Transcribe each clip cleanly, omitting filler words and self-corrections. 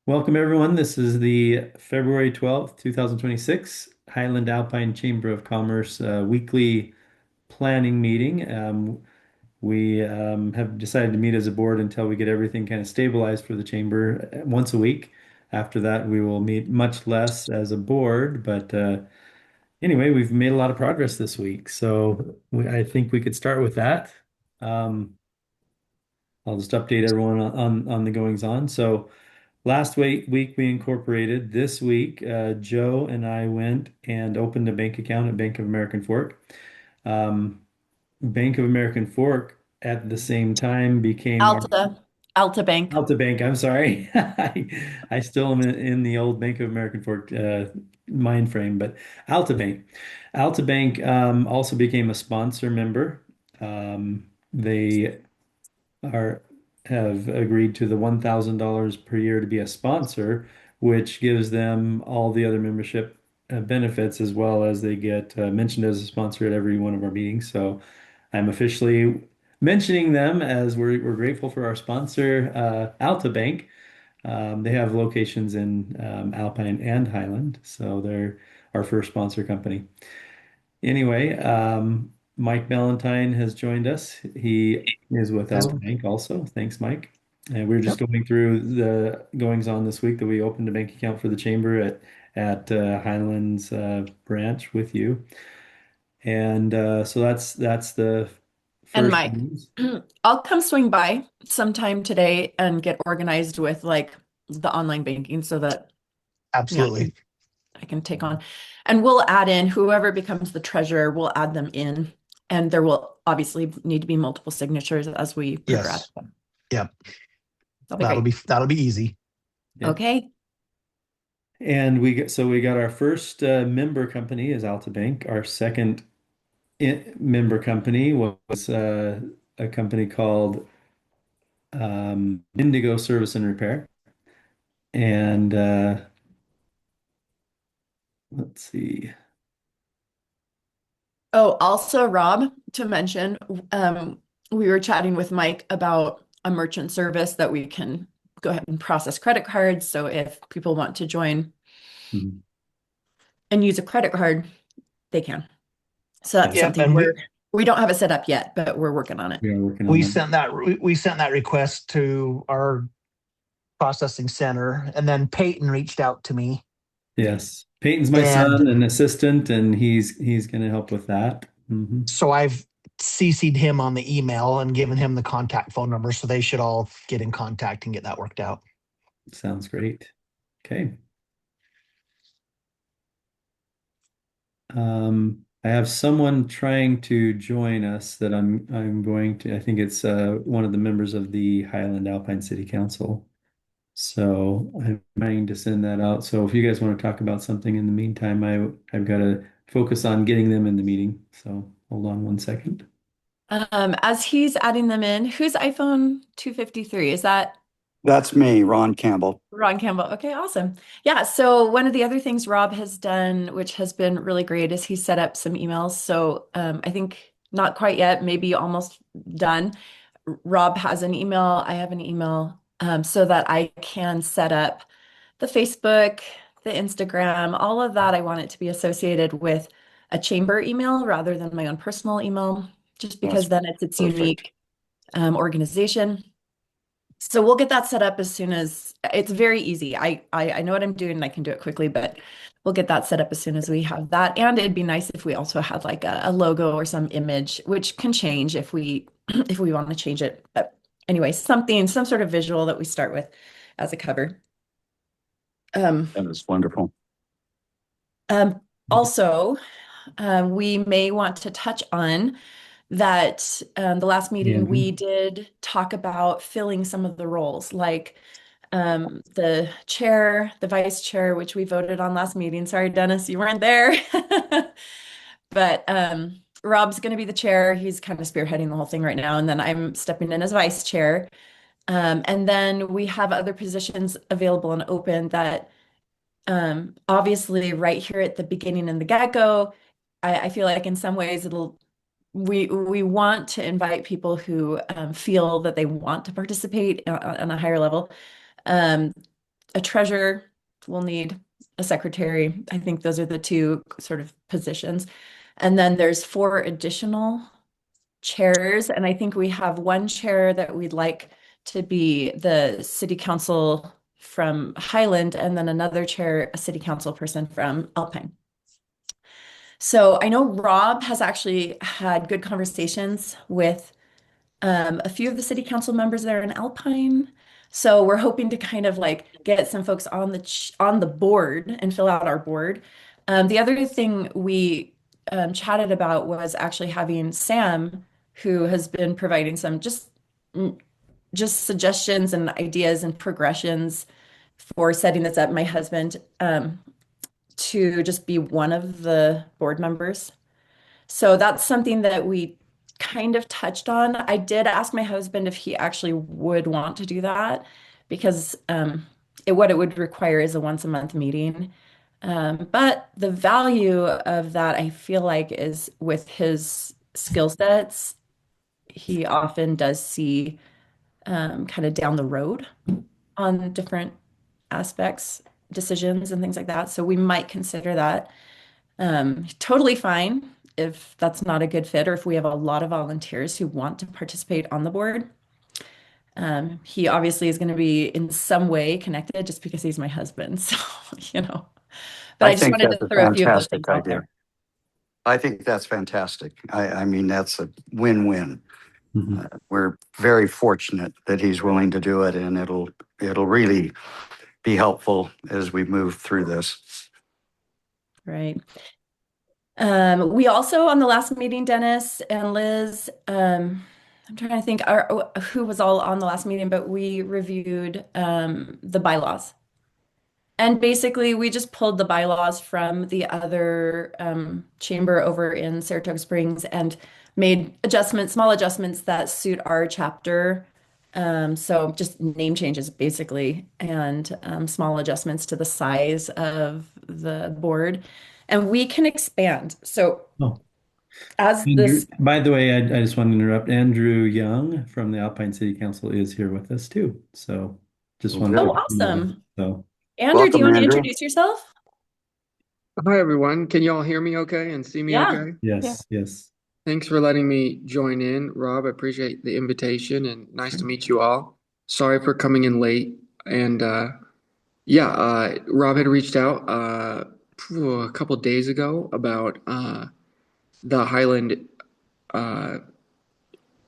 Welcome, everyone. This is the February 12th, 2026 Highland Alpine Chamber of Commerce weekly planning meeting. We have decided to meet as a board until we get everything kind of stabilized for the chamber once a week. After that, we will meet much less as a board. But anyway, we've made a lot of progress this week. So I think we could start with that. Um, I'll just update everyone on the goings on. So last week we incorporated. This week, Joe and I went and opened a bank account at Bank of American Fork. Um, Bank of American Fork at the same time became our Alta Bank. Alta Bank. I'm sorry. I still am in the old Bank of American Fork mind frame, but Alta Bank. Alta Bank also became a sponsor member. They are have agreed to the $1,000 per year to be a sponsor, which gives them all the other membership benefits as well as they get mentioned as a sponsor at every one of our meetings. So I'm officially mentioning them as we're grateful for our sponsor, Alta Bank. They have locations in Alpine and Highland, so they're our first sponsor company. Anyway, Mike Ballantyne has joined us. He is with Yes. Alta Bank also. Thanks, Mike. And we're just Yep. going through the goings on this week that we opened a bank account for the chamber at Highlands branch with you. And so that's the And first Mike, news. I'll come swing by sometime today and get organized with like the online banking so that yeah, Okay. I Absolutely. can take on. And we'll add in whoever becomes the treasurer, we'll add them in. And there will obviously need to be multiple signatures as we progress. Yes. Yep. That'll be That'll great. be easy. Yep. Okay. And we got our first member company is Alta Bank. Our second member company was a company called Indigo Service and Repair. And let's see. Oh, also, Rob, to mention, we were chatting with Mike about a merchant service that we can go ahead and process credit cards. So if people want to join Mhm. and use a credit card, they can. So that's Yes, Yep. something And we don't have it set up yet, but we're working on it. we are working on we that. sent that we sent that request to our processing center, and then Peyton reached out to me, Yes. Peyton's my and son and assistant, and he's going to help with that. so I've CC'd him on the email and given him the contact phone number, so they should all get in contact and get that worked out. Sounds great. Okay. I have someone trying to join us that I'm going to. I think it's one of the members of the Highland Alpine City Council. So I'm trying to send that out. So if you guys want to talk about something in the meantime, I've got to focus on getting them in the meeting. So hold on one second. As he's adding them in, who's iPhone 253? Is that That's me, Ron Campbell. Ron Campbell? Okay, awesome. Yeah, so one of the other things Rob has done, which has been really great, is he set up some emails. So I think not quite yet, maybe almost done. Rob has an email, I have an email, so that I can set up the Facebook, the Instagram, all of that. I want it to be associated with a chamber email rather than my own personal email, just because That's then it's its perfect. unique organization. So we'll get that set up as soon as it's very easy. I know what I'm doing and I can do it quickly, but we'll get that set up as soon as we have that. And it'd be nice if we also had like a logo or some image, which can change if we if we want to change it. But anyway, something, some sort of visual that we start with as a cover. Um, That is wonderful. Also, we may want to touch on that the last Yeah. meeting we did talk about filling some of the roles, like the chair, the vice chair, which we voted on last meeting. Sorry, Dennis, you weren't there. But Rob's going to be the chair. He's kind of spearheading the whole thing right now. And then I'm stepping in as vice chair. And then we have other positions available and open that obviously right here at the beginning and the get-go, I feel like in some ways we want to invite people who feel that they want to participate on a higher level. Um, a treasurer. We'll need a secretary. I think those are the two sort of positions. And then there's 4 additional chairs. And I think we have one chair that we'd like to be the city council from Highland, and then another chair, a city council person from Alpine. So I know Rob has actually had good conversations with a few of the city council members there in Alpine. So we're hoping to kind of like get some folks on the board and fill out our board. The other thing we chatted about was actually having Sam, who has been providing some just suggestions and ideas and progressions for setting this up. My husband to just be one of the board members. So that's something that we kind of touched on. I did ask my husband if he actually would want to do that because what it would require is a once a month meeting. But the value of that, I feel like, is with his skill sets. He often does see kind of down the road on different aspects, decisions, and things like that. So we might consider that. Totally fine if that's not a good fit or if we have a lot of volunteers who want to participate on the board. He obviously is going to be in some way connected just because he's my husband. So, you know, but I I just think wanted that's to a throw a few of those fantastic things out idea. there. I think that's fantastic. I mean, that's a win-win. Mhm. We're very fortunate that he's willing to do it, and it'll really be helpful as we move through this. Right. We also on the last meeting, Dennis and Liz, I'm trying to think who was all on the last meeting, but we reviewed the bylaws. And basically, we just pulled the bylaws from the other chamber over in Saratoga Springs and made adjustments, small adjustments that suit our chapter. So just name changes basically, and small adjustments to the size of the board. And we can expand. So Oh, as Andrew, this, by the way, I just want to interrupt. Andrew Young from the Alpine City Council is here with us too. So just Well, wanted to oh, good. let you know that. awesome. So Andrew, do you Welcome, want to Andrew. introduce yourself? Hi, everyone. Can you all hear me okay and see me Yeah. okay? Yeah. yes. Thanks for letting me join in, Rob. I appreciate the invitation and nice to meet you all. Sorry for coming in late. And Rob had reached out a couple days ago about the Highland, uh,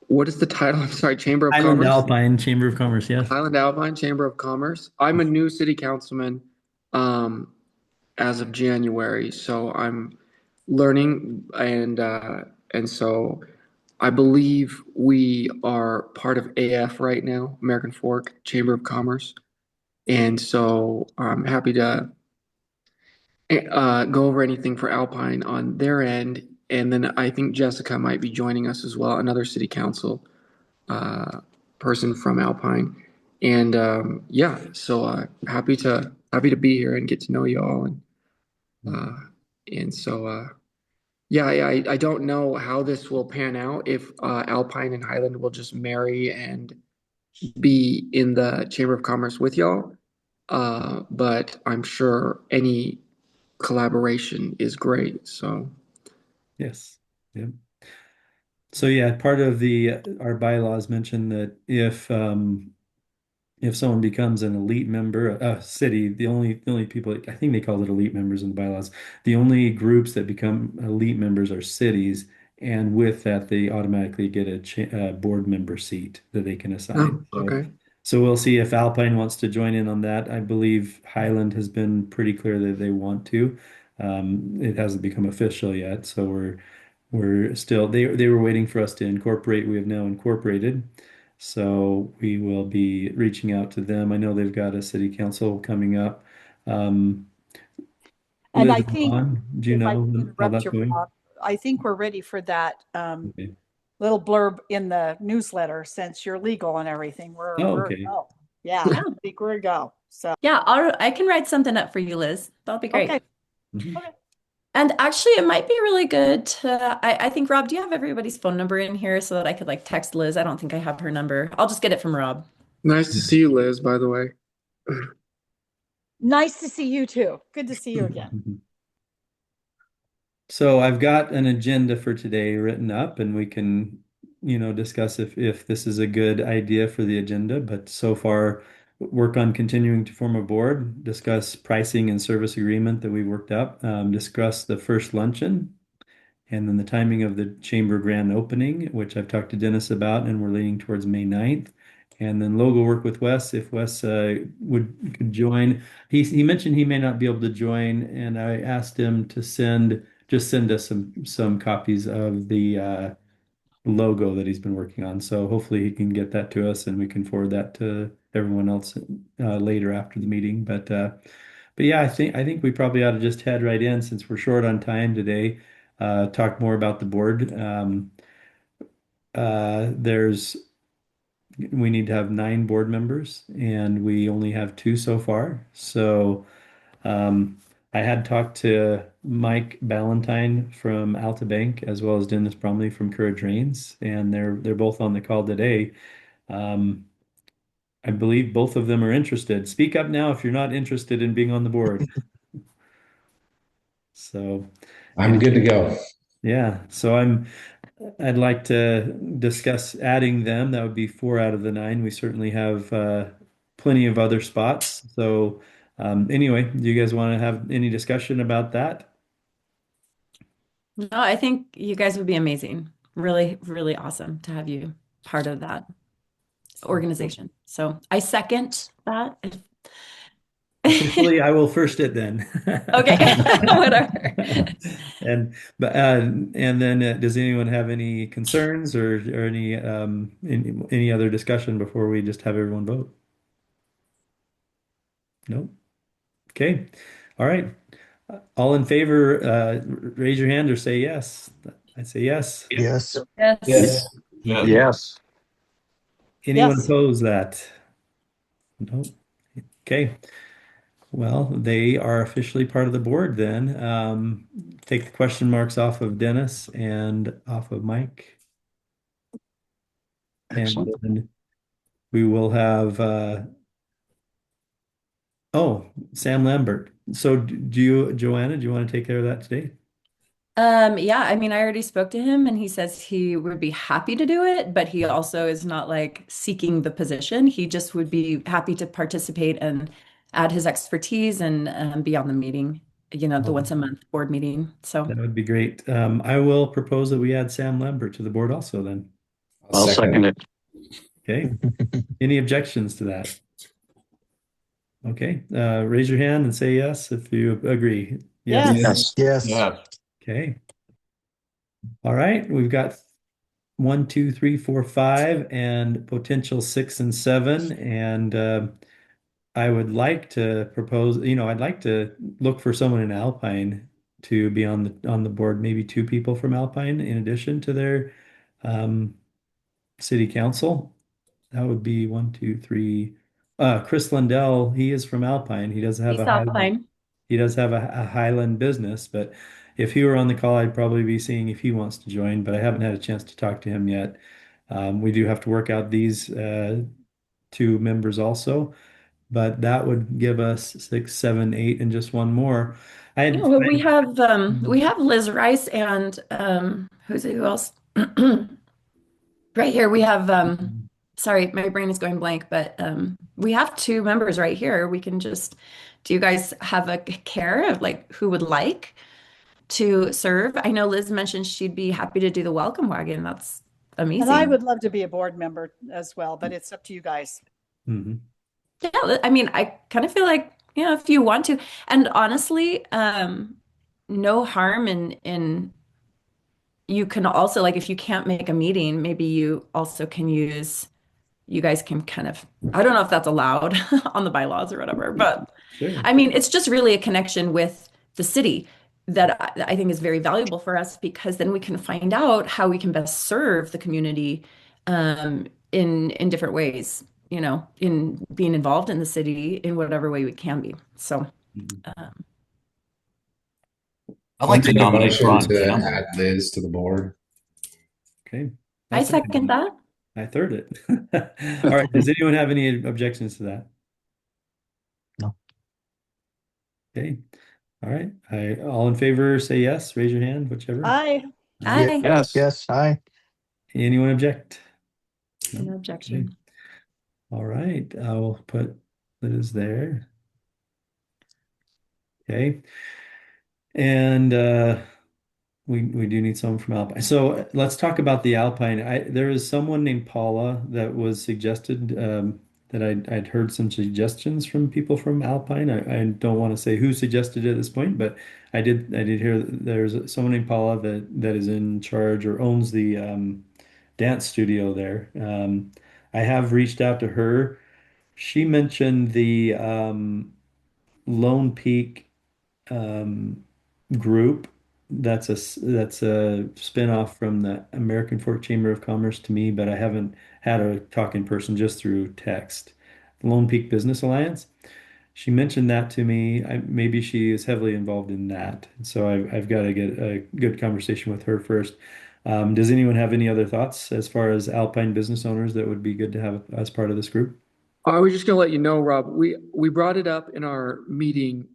what is the title? I'm sorry, Chamber of Highland Commerce? Alpine Chamber of Commerce, yes. Highland Alpine Chamber of Commerce. I'm a new city councilman as of January, so I'm learning and so I believe we are part of AF right now, American Fork Chamber of Commerce. And so I'm happy to go over anything for Alpine on their end. And then I think Jessica might be joining us as well, another city council uh, person from Alpine. And so happy to be here and get to know you all. Uh, and so I don't know how this will pan out if Alpine and Highland will just marry and be in the Chamber of Commerce with y'all. But I'm sure any collaboration is great. So Yes. Yep. So yeah, part of the our bylaws mention that if someone becomes an elite member, a city, the only people I think they call it elite members in the bylaws. The only groups that become elite members are cities, and with that, they automatically get a board member seat that they can assign. oh, So, okay. so we'll see if Alpine wants to join in on that. I believe Highland has been pretty clear that they want to. It hasn't become official yet, so we're still they were waiting for us to incorporate. We have now incorporated. So we will be reaching out to them. I know they've got a city council coming up. Um, And Liz I and think, Ron, do you if I know can how interrupt that's you, going? Rob, I think we're ready for that Okay. little blurb in the newsletter since you're legal and everything. Oh, We're a okay. go. Yeah, I think we're a go. So, Yeah, I can write something up for you, Liz. That'll be great. okay. Mhm. Okay. And actually, it might be really good to, I think, Rob, do you have everybody's phone number in here so that I could like text Liz? I don't think I have her number. I'll just get it from Rob. Nice to see you, Liz, by the way. Nice to see you too. Good to see you again. So I've got an agenda for today written up, and we can, discuss if this is a good idea for the agenda. But so far, work on continuing to form a board, discuss pricing and service agreement that we worked up, discuss the first luncheon, and then the timing of the chamber grand opening, which I've talked to Dennis about, and we're leaning towards May 9th. And then logo work with Wes, if Wes could join. He mentioned he may not be able to join, and I asked him to send us some copies of the logo that he's been working on. So hopefully he can get that to us, and we can forward that to everyone else later after the meeting. But yeah, I think we probably ought to just head right in since we're short on time today. Talk more about the board. There's we need to have 9 board members, and we only have 2 so far. So I had talked to Mike Ballantyne from Alta Bank as well as Dennis Bromley from Courage Reigns, and they're both on the call today. Um, I believe both of them are interested. Speak up now if you're not interested in being on the board. So, I'm good to go. yeah, I'd like to discuss adding them. That would be 4 out of the 9. We certainly have plenty of other spots. So, anyway, do you guys want to have any discussion about that? No, I think you guys would be amazing. Really, really awesome to have you part of that organization. So I second that. Officially, I will first it then. Okay, whatever. And then does anyone have any concerns or any other discussion before we just have everyone vote? No? Okay. All right. All in favor, raise your hand or say yes. I say yes. Yes. Yes. Yes. Yes. Anyone Yes. oppose that? No. Okay. Well, they are officially part of the board then. Take the question marks off of Dennis and off of Mike. And Excellent. then we will have Sam Lambert. So Joanna, do you want to take care of that today? Yeah, I mean, I already spoke to him and he says he would be happy to do it, but he also is not like seeking the position. He just would be happy to participate and add his expertise and be on the meeting, the once a month board meeting. So, That would be great. I will propose that we add Sam Lambert to the board also then. I'll second it. Okay. Any objections to that? Okay. Raise your hand and say yes if you agree. Yes. Yes. Yes. Yes. Okay. All right. We've got 1, 2, 3, 4, 5, and potential 6 and 7. And I would like to propose, I'd like to look for someone in Alpine to be on the board, maybe 2 people from Alpine in addition to their um, city council. That would be 1, 2, 3. Chris Lundell, he is from Alpine. He does have he's fine. a Highland business, but if he were on the call, I'd probably be seeing if he wants to join, but I haven't had a chance to talk to him yet. We do have to work out these 2 members also, but that would give us 6, 7, 8, and just one more. Yeah, well, we have Liz Rice and who else? Right here we have sorry, my brain is going blank, but we have 2 members right here. We can just do you guys have a care of like who would like to serve? I know Liz mentioned she'd be happy to do the welcome wagon. That's amazing. And I would love to be a board member as well, but it's up to you guys. Mhm. Yeah, I mean, I kind of feel like, if you want to. And honestly, no harm in you can also like if you can't make a meeting, maybe you also can you guys can kind of I don't know if that's allowed on the bylaws or whatever, but Sure. I mean, it's just really a connection with the city that I think is very valuable for us because then we can find out how we can best serve the community in different ways, in being involved in the city in whatever way we can be. So, Mhm. um, I'd like to make a nominate motion Ron to Camp. add Liz to the board. Okay. I second that. I third it. All right. Does anyone have any objections to that? No. Okay. All right. All in favor, say yes. Raise your hand, whichever. Aye. Yeah. Aye. Yes. Yes, aye. Anyone object? No No? Okay. objection. All right. I'll put Liz there. Okay. And we do need someone from Alpine. So let's talk about the Alpine. There is someone named Paula that was suggested that I'd heard some suggestions from people from Alpine. I don't want to say who suggested it at this point, but I did hear that there's someone named Paula that is in charge or owns the dance studio there. I have reached out to her. She mentioned the Lone Peak um, group that's a spinoff from the American Fork Chamber of Commerce to me, but I haven't had a talk in person, just through text. The Lone Peak Business Alliance. She mentioned that to me. Maybe she is heavily involved in that. So I've got to get a good conversation with her first. Does anyone have any other thoughts as far as Alpine business owners that would be good to have as part of this group? I was just gonna let you know, Rob, we brought it up in our meeting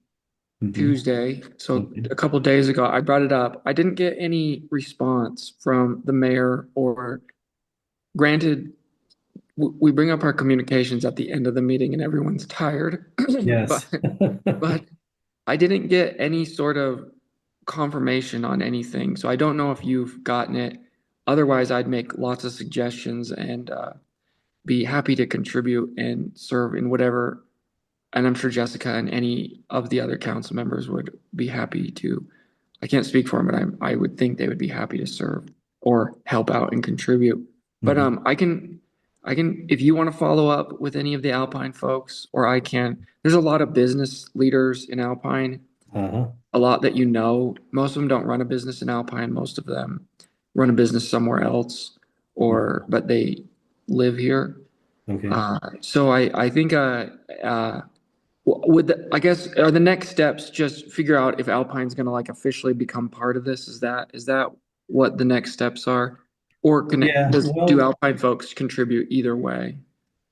Mhm. Tuesday, so Okay. a couple days ago, I brought it up. I didn't get any response from the mayor, or granted, we bring up our communications at the end of the meeting and everyone's tired. But Yes. but I didn't get any sort of confirmation on anything, so I don't know if you've gotten it. Otherwise, I'd make lots of suggestions and be happy to contribute and serve in whatever. And I'm sure Jessica and any of the other council members would be happy to. I can't speak for them, but I would think they would be happy to serve or help out and contribute. But Mhm. I can if you want to follow up with any of the Alpine folks, or I can. There's a lot of business leaders in Alpine, Uh-huh. a lot that you know. Most of them don't run a business in Alpine. Most of them run a business somewhere else, or but they live here. Okay. So I think would I guess are the next steps just figure out if Alpine's going to like officially become part of this? Is that what the next steps are, or can it, Yeah, do well, Alpine folks contribute either way?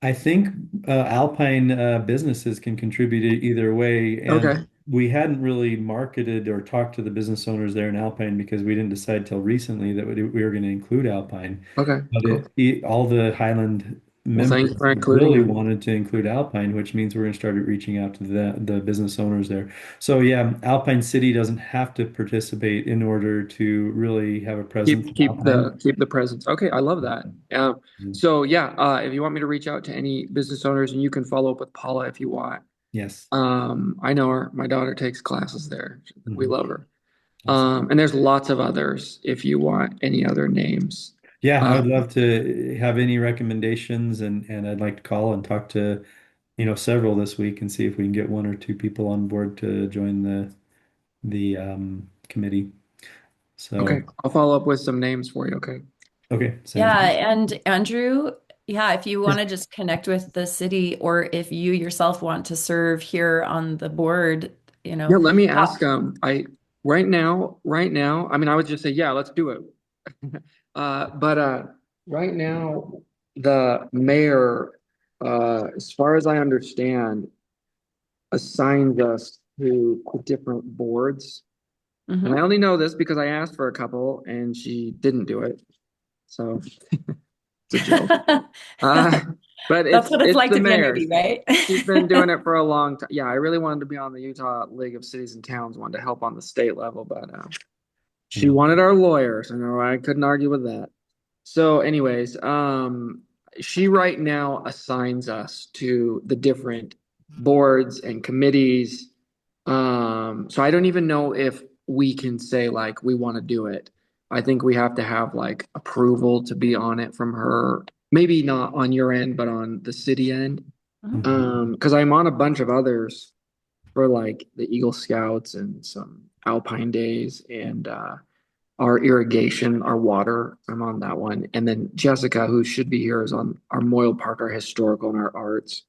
I think Alpine businesses can contribute either way, and Okay, we hadn't really marketed or talked to the business owners there in Alpine because we didn't decide till recently that we were going to include Alpine. okay, But cool. all the Highland Well, thanks members for including really me. wanted to include Alpine, which means we're going to start reaching out to the business owners there. So yeah, Alpine City doesn't have to participate in order to really have a presence Keep in keep Alpine. the keep the presence. Okay, I love that. So yeah, if you want me to reach out to any business owners, and you can follow up with Paula if you want. Yes. I know her. My daughter takes classes there. We Mhm. love her. Awesome. And there's lots of others if you want any other names. Yeah, I Uh, would love to have any recommendations, and I'd like to call and talk to, several this week and see if we can get one or two people on board to join the committee. okay, So, I'll follow up with some names for you. Okay. okay, sounds Yeah, good. and Andrew, yeah, if you want to just connect with the city or if you yourself want to serve here on the board, Yeah, let me that, ask. I right now. I mean, I would just say, yeah, let's do it. But right now, the mayor, as far as I understand, assigns us to different boards. And I Mhm. only know this because I asked for a couple and she didn't do it. So it's a joke. Uh, but That's what it's it's like the to be a newbie, mayor's. right? She's been doing it for a long time. Yeah, I really wanted to be on the Utah League of Cities and Towns, wanted to help on the state level, but she Yeah. wanted our lawyers, and I couldn't argue with that. So, anyways, she right now assigns us to the different boards and committees. So I don't even know if we can say like we want to do it. I think we have to have like approval to be on it from her. Maybe not on your end, but on the city end. Mhm. Mhm. Because I'm on a bunch of others for like the Eagle Scouts and some Alpine Days and our irrigation, our water. I'm on that one. And then Jessica, who should be here, is on our Moyle Park, our historical and our arts,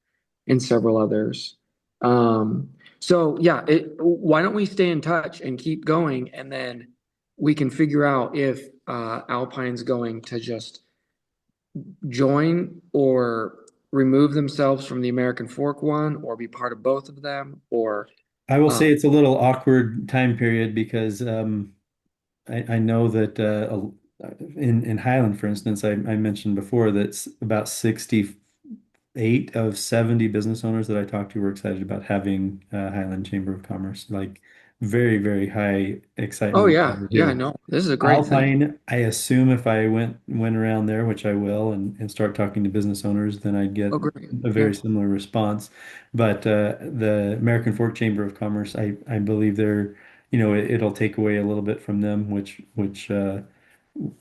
and several others. Um, so yeah, why don't we stay in touch and keep going, and then we can figure out if Alpine's going to just join or remove themselves from the American Fork one, or be part of both of them, or I will Uh, say it's a little awkward time period because I know that in Highland, for instance, I mentioned before that about 68 of 70 business owners that I talked to were excited about having Highland Chamber of Commerce. Like very, very high oh excitement yeah, over yeah, here. no, this is a great thing. Alpine, I assume if I went around there, which I will, and start talking to business owners, then I'd get Oh, great. a Yeah. very similar response. But the American Fork Chamber of Commerce, I believe they're, it'll take away a little bit from them, which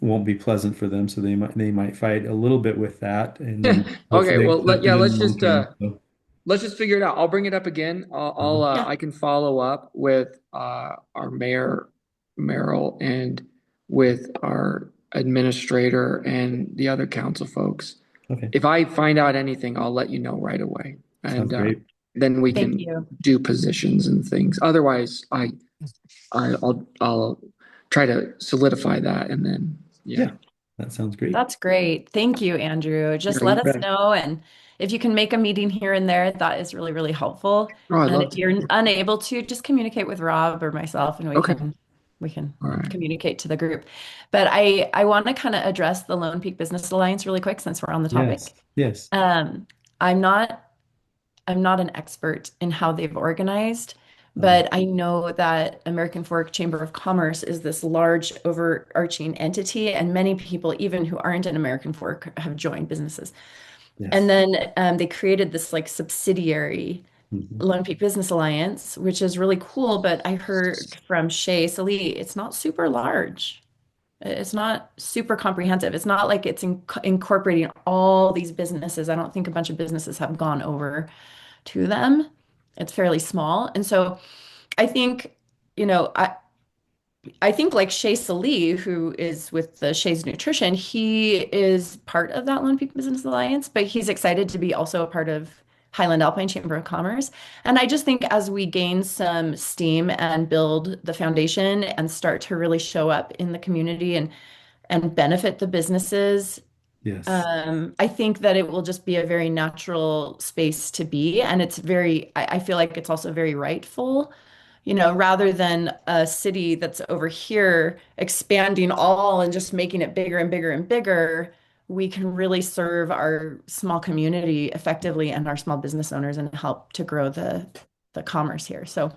won't be pleasant for them. So they might fight a little bit with that, and then Okay, hopefully well, accept yeah, it in the long term. So let's just figure it out. I'll bring it up again. uh, Yeah. I can follow up with our mayor, Merrill, and with our administrator and the other council folks. okay, If I find out anything, I'll let you know right away, sounds and great. then we Thank can you. do positions and things. Otherwise, I'll try to solidify that, and then yeah, Yeah, that sounds great. That's great. Thank you, Andrew. Just yeah, you let us bet. know. And if you can make a meeting here and there, that is really, really helpful. Oh, I'd And love if to. you're unable to, just communicate with Rob or myself and we Okay, can we can all right. communicate to the group. But I want to kind of address the Lone Peak Business Alliance really quick since we're on the Yes, topic. yes. Um, I'm not I'm not an expert in how they've organized, Uh, but I know that American Fork Chamber of Commerce is this large overarching entity, and many people, even who aren't in American Fork, have joined businesses. And yes. then they created this like subsidiary, Mhm. Lone Peak Business Alliance, which is really cool. But I heard from Shay Salee, it's not super large. It's not super comprehensive. It's not like it's incorporating all these businesses. I don't think a bunch of businesses have gone over to them. It's fairly small. And so I think, you know, I think like Shay Salee, who is with the Shay's Nutrition, he is part of that Lone Peak Business Alliance, but he's excited to be also a part of Highland Alpine Chamber of Commerce. And I just think as we gain some steam and build the foundation and start to really show up in the community and benefit the businesses, Yes. I think that it will just be a very natural space to be. And I feel like it's also very rightful, rather than a city that's over here expanding all and just making it bigger and bigger and bigger. We can really serve our small community effectively and our small business owners and help to grow the commerce here. So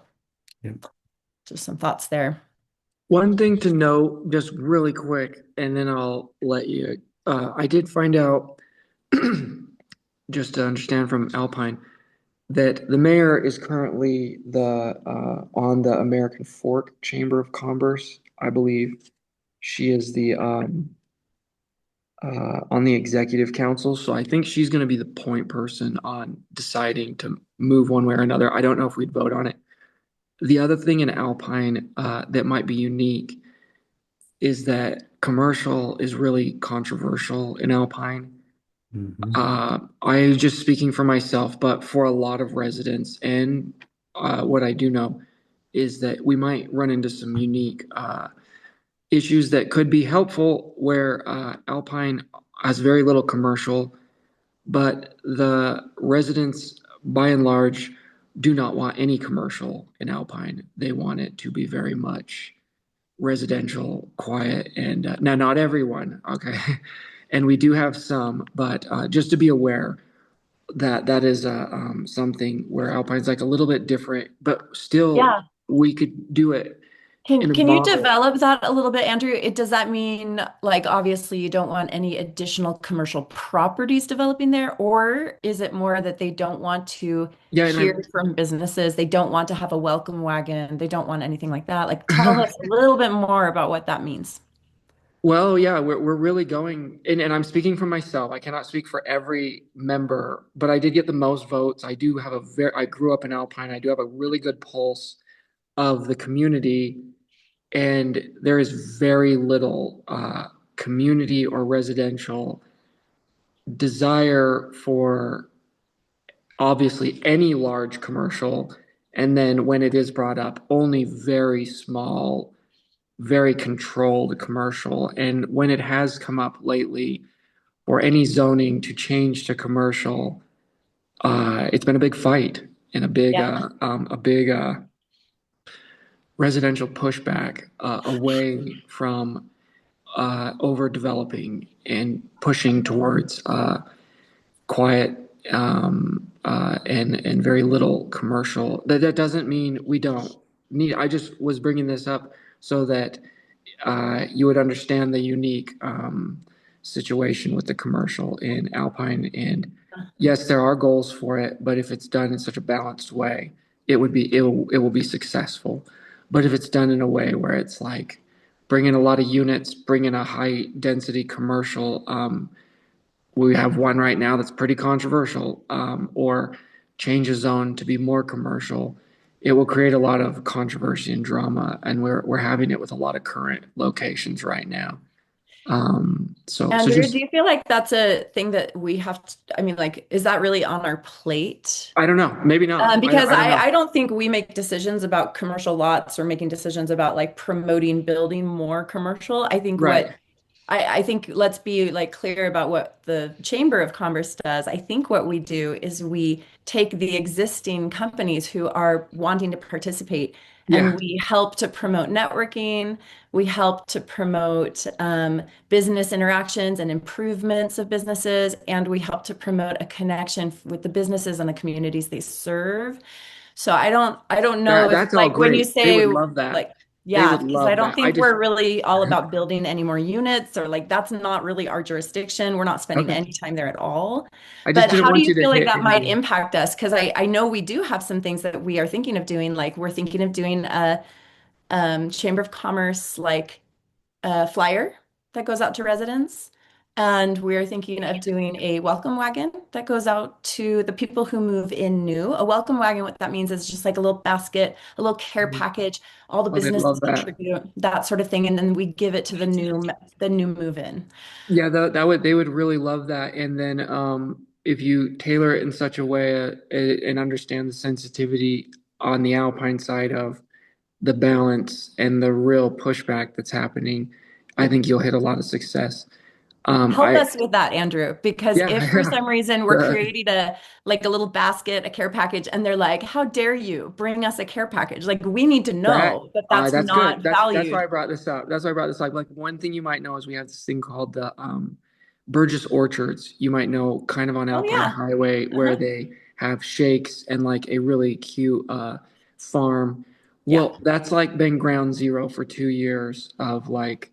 Yep. just some thoughts there. One thing to note, just really quick, and then I'll let you. I did find out, just to understand from Alpine, that the mayor is currently the on the American Fork Chamber of Commerce, I believe. She is the on the executive council, so I think she's going to be the point person on deciding to move one way or another. I don't know if we'd vote on it. The other thing in Alpine that might be unique is that commercial is really controversial in Alpine. Mhm. I'm just speaking for myself, but for a lot of residents, and what I do know is that we might run into some unique issues that could be helpful where Alpine has very little commercial, but the residents, by and large, do not want any commercial in Alpine. They want it to be very much residential, quiet, and now not everyone, okay, and we do have some, but just to be aware that that is something where Alpine's like a little bit different, but still Yeah. we could do it in Can a can you model. develop that a little bit, Andrew? Does that mean like obviously you don't want any additional commercial properties developing there, or is it more that they don't want to Yeah, hear and from businesses, they don't want to have a welcome wagon, they don't want anything like that? Like tell us a little bit more about what that means. well, yeah, we're really going, and I'm speaking for myself. I cannot speak for every member, but I did get the most votes. I grew up in Alpine. I do have a really good pulse of the community, and there is very little community or residential desire for obviously any large commercial. And then when it is brought up, only very small, very controlled commercial. And when it has come up lately, or any zoning to change to commercial, it's been a big fight and a big, Yeah. residential pushback away from overdeveloping and pushing towards quiet and very little commercial. That doesn't mean we don't need. I just was bringing this up so that you would understand the unique situation with the commercial in Alpine. And yes, there are goals for it, but if it's done in such a balanced way, it will be successful. But if it's done in a way where it's like bring in a lot of units, bring in a high density commercial, we have one right now that's pretty controversial, or change a zone to be more commercial. It will create a lot of controversy and drama, and we're having it with a lot of current locations right now. So Andrew, do just you feel like that's a thing that we have to, I mean, like, is that really on our plate? I don't know, maybe not. Because I don't know. I don't think we make decisions about commercial lots or making decisions about like promoting building more commercial. I think Right. I think let's be like clear about what the Chamber of Commerce does. I think what we do is we take the existing companies who are wanting to participate Yeah. and we help to promote networking. We help to promote business interactions and improvements of businesses, and we help to promote a connection with the businesses and the communities they serve. So I don't know if That's all like when you great. They say would love that. like They yeah, would because I love don't that. I think just we're really all about building any more units or like that's not really our jurisdiction. We're not spending okay. any time there at all. I just But didn't how do want you you to feel like hit that might any. impact us? Because I know we do have some things that we are thinking of doing. Like we're thinking of doing a Chamber of Commerce like a flyer that goes out to residents. And we're thinking of doing a welcome wagon that goes out to the people who move in new. A welcome wagon, what that means is just like a little basket, a little care package, all the Oh, they'd businesses love that. contribute, that sort of thing. And then we give it to the new move in. Yeah, that would they would really love that. And then if you tailor it in such a way and understand the sensitivity on the Alpine side of the balance and the real pushback that's happening, I think you'll hit a lot of success. Help I us with that, Andrew, because Yeah, if for yeah. some reason we're The- creating a like a little basket, a care package, and they're like, "How dare you bring us a care package?" Like we need to that know that that's that's good. not That's why valued. I brought this up. That's why I brought this up. Like one thing you might know is we have this thing called the Burgess Orchards. You might know, kind of on Oh Alpine yeah. Highway, where Uh-huh. they have shakes and like a really cute farm. Yeah. Well, that's like been ground zero for 2 years of like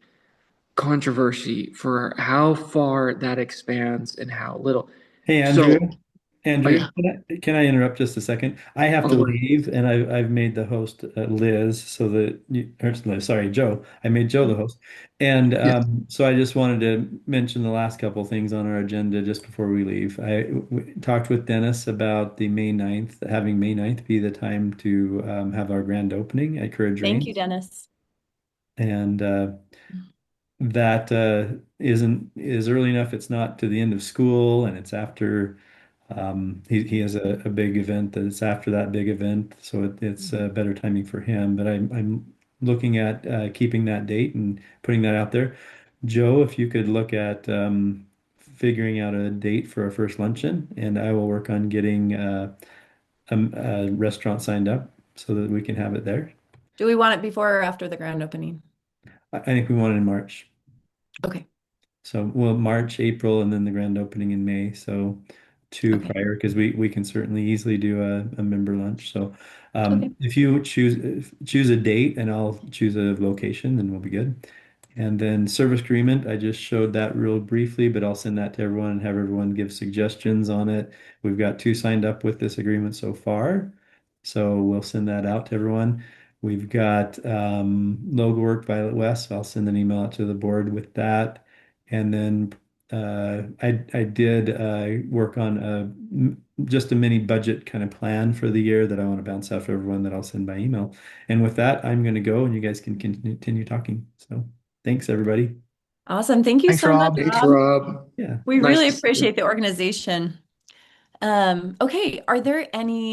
controversy for how far that expands and how little. Hey, Andrew. So, oh Andrew, yeah, can I interrupt just a second? I have to oh, leave, and I've made the host Liz, so that or Liz, sorry, Joe. I made Joe the host, and yes, so I just wanted to mention the last couple things on our agenda just before we leave. We talked with Dennis about the May 9th, having May 9th be the time to have our grand opening at Courage Thank you, Reigns, Dennis. and that is early enough. It's not to the end of school, and it's after. He has a big event that it's after that big event, so it's better timing for him. But I'm looking at keeping that date and putting that out there. Joe, if you could look at figuring out a date for our first luncheon, and I will work on getting a restaurant signed up so that we can have it there. Do we want it before or after the grand opening? I think we want it in March. Okay. So, well, March, April, and then the grand opening in May. So, two Okay. prior, because we can certainly easily do a member lunch. So, Okay. if you choose a date and I'll choose a location, then we'll be good. And then service agreement, I just showed that real briefly, but I'll send that to everyone and have everyone give suggestions on it. We've got two signed up with this agreement so far. So we'll send that out to everyone. We've got logo work Violet West. I'll send an email out to the board with that. And then I did work on just a mini budget kind of plan for the year that I want to bounce off everyone that I'll send by email. And with that, I'm going to go and you guys can continue talking. So thanks, everybody. Awesome. Thank you Thanks, so much, Rob. thanks, Rob. Rob. Yeah. We Nice really to see you. appreciate the organization. Okay. Are there any